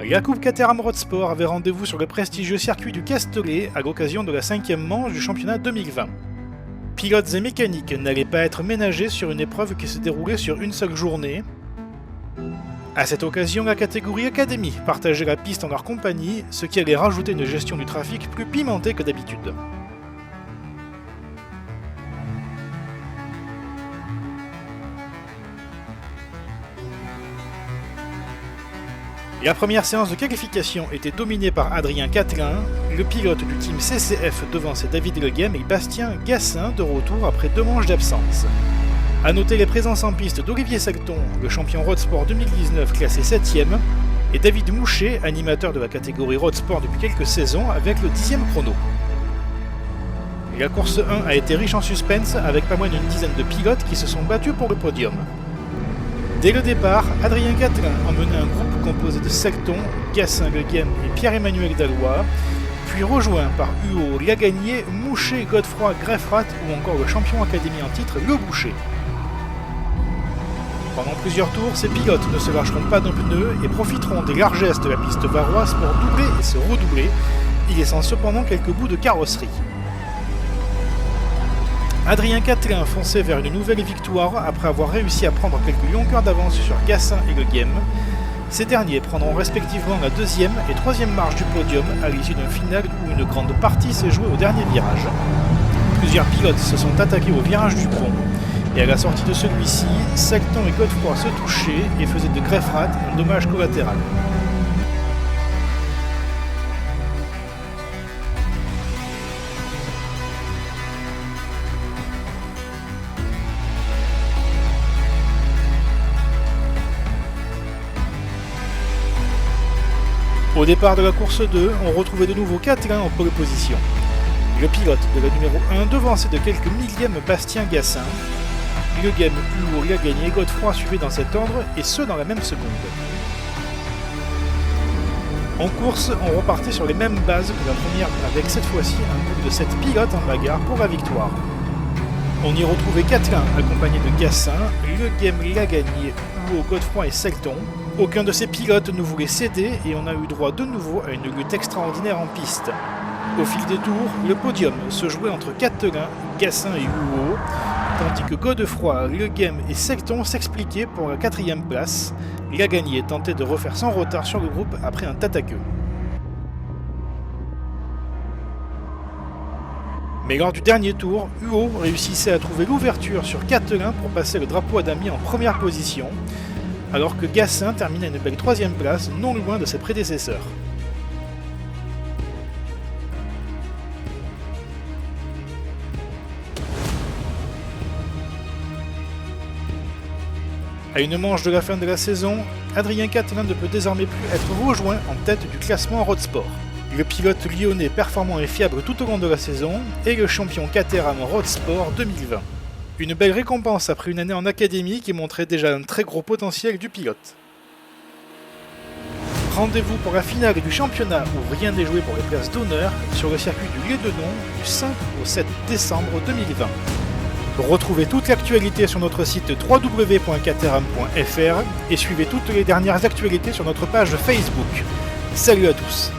La Coupe Caterham Road Sport avait rendez-vous sur le prestigieux circuit du Castellet à l'occasion de la 5e manche du championnat 2020. Pilotes et mécaniques n'allaient pas être ménagés sur une épreuve qui se déroulait sur une seule journée. À cette occasion, la catégorie Académie partageait la piste en leur compagnie, ce qui allait rajouter une gestion du trafic plus pimentée que d'habitude. La première séance de qualification était dominée par Adrien Quatelain, le pilote du team CCF devançait David Leghem et Bastien Gassin de retour après 2 manches d'absence. A noter les présences en piste d'Olivier Sacton, le champion Road Sport 2019 classé 7ème, et David Mouchet, animateur de la catégorie Road Sport depuis quelques saisons avec le 10e chrono. La course 1 a été riche en suspense avec pas moins d'une dizaine de pilotes qui se sont battus pour le podium. Dès le départ, Adrien Quatelain emmenait un groupe composé de Sacton, Gassin Leghem et Pierre-Emmanuel Dallois, puis rejoint par Huot, Lagagné, Mouchet, Godefroy, Greffrat ou encore le champion académie en titre, Le Boucher. Pendant plusieurs tours, ces pilotes ne se lâcheront pas d'un pneu et profiteront des largesses de la piste varoise pour doubler et se redoubler, y laissant cependant quelques bouts de carrosserie. Adrien Quatelain fonçait vers une nouvelle victoire après avoir réussi à prendre quelques longueurs d'avance sur Gassin et Leghem. Ces derniers prendront respectivement la 2e et 3e marche du podium à l'issue d'un final où une grande partie s'est jouée au dernier virage. Plusieurs pilotes se sont attaqués au virage du pont, et à la sortie de celui-ci, Sacton et Godefroy se touchaient et faisaient de Greffrat un dommage collatéral. Au départ de la course 2, on retrouvait de nouveau Quatelain en pole position. Le pilote de la numéro 1 devançait de quelques millièmes Bastien Gassin. Leghem, Huot, Lagagné et Godefroy suivaient dans cet ordre, et ce dans la même seconde. En course, on repartait sur les mêmes bases que la première, avec cette fois-ci un groupe de 7 pilotes en bagarre pour la victoire. On y retrouvait Quatelain accompagné de Gassin, Leghem, Lagagné, Huot, Godefroy et Sacton. Aucun de ces pilotes ne voulait céder et on a eu droit de nouveau à une lutte extraordinaire en piste. Au fil des tours, le podium se jouait entre Quatelain, Gassin et Huot, tandis que Godefroy, Leghem et Sacton s'expliquaient pour la 4e place. Lagagné tentait de refaire son retard sur le groupe après un tête-à-queue. Mais lors du dernier tour, Huot réussissait à trouver l'ouverture sur Quatelain pour passer le drapeau à damier en première position, alors que Gassin terminait une belle 3e place, non loin de ses prédécesseurs. À une manche de la fin de la saison, Adrien Quatelain ne peut désormais plus être rejoint en tête du classement Road Sport. Le pilote lyonnais performant et fiable tout au long de la saison est le champion Caterham Road Sport 2020. Une belle récompense après une année en académie qui montrait déjà un très gros potentiel du pilote. Rendez-vous pour la finale du championnat où rien n'est joué pour les places d'honneur sur le circuit du Lédenon du 5 au 7 décembre 2020. Retrouvez toute l'actualité sur notre site www.caterham.fr et suivez toutes les dernières actualités sur notre page Facebook. Salut à tous!